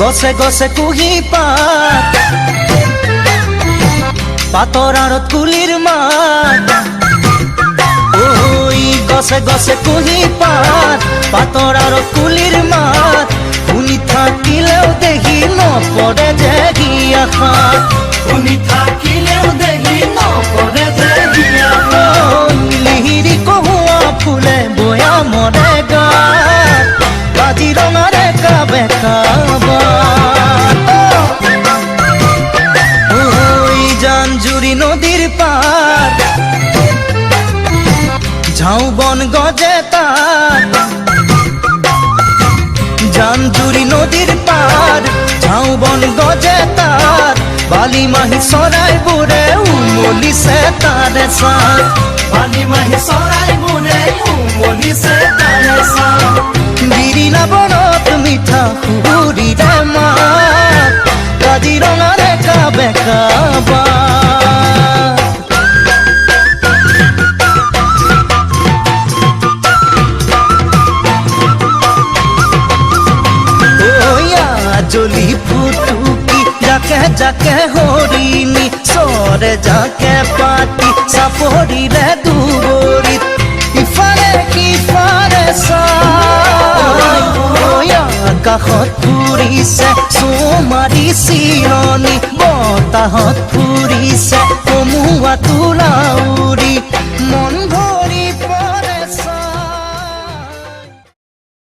গছে গছে কুহি পাত পাতৰ আঁৰত কুলিৰ মাত ওই গছে গছে কুহি পাত পাতৰ আঁৰত কুলিৰ মাত শুনি থাকিলেও দেখি নপৰে যে আশাত শুনি থাকিলেও দেখি নপৰে যে লিহিৰি কহুৱা ফুলে বয়া মৰে গাত কাজিৰঙাৰে কাবে কাবা জাঞ্জুৰি নদীৰ পাৰ ঝাউ বন গজে তাত জাঞ্জুৰি নদীৰ পাৰ ঝাউ বন গজে তাত বালি মাহী চৰাইবোৰে উমলিছে তাৰে চাত বালি মাহী চৰাইবোৰে উমলিছে তাৰে চাত বিৰিণা বনত মিঠা সুৰিৰে মাত কাজিৰঙাৰে কাবে কাবা জলি ফুটুকি যাকে যাকে হৰিণী চৰে যাকে পাতি চাপৰিৰে দুবৰিত ইফালে সিফালে চাই আকাশত ফুৰিছে চুমাৰি চিৰণি বতাহত ফুৰিছে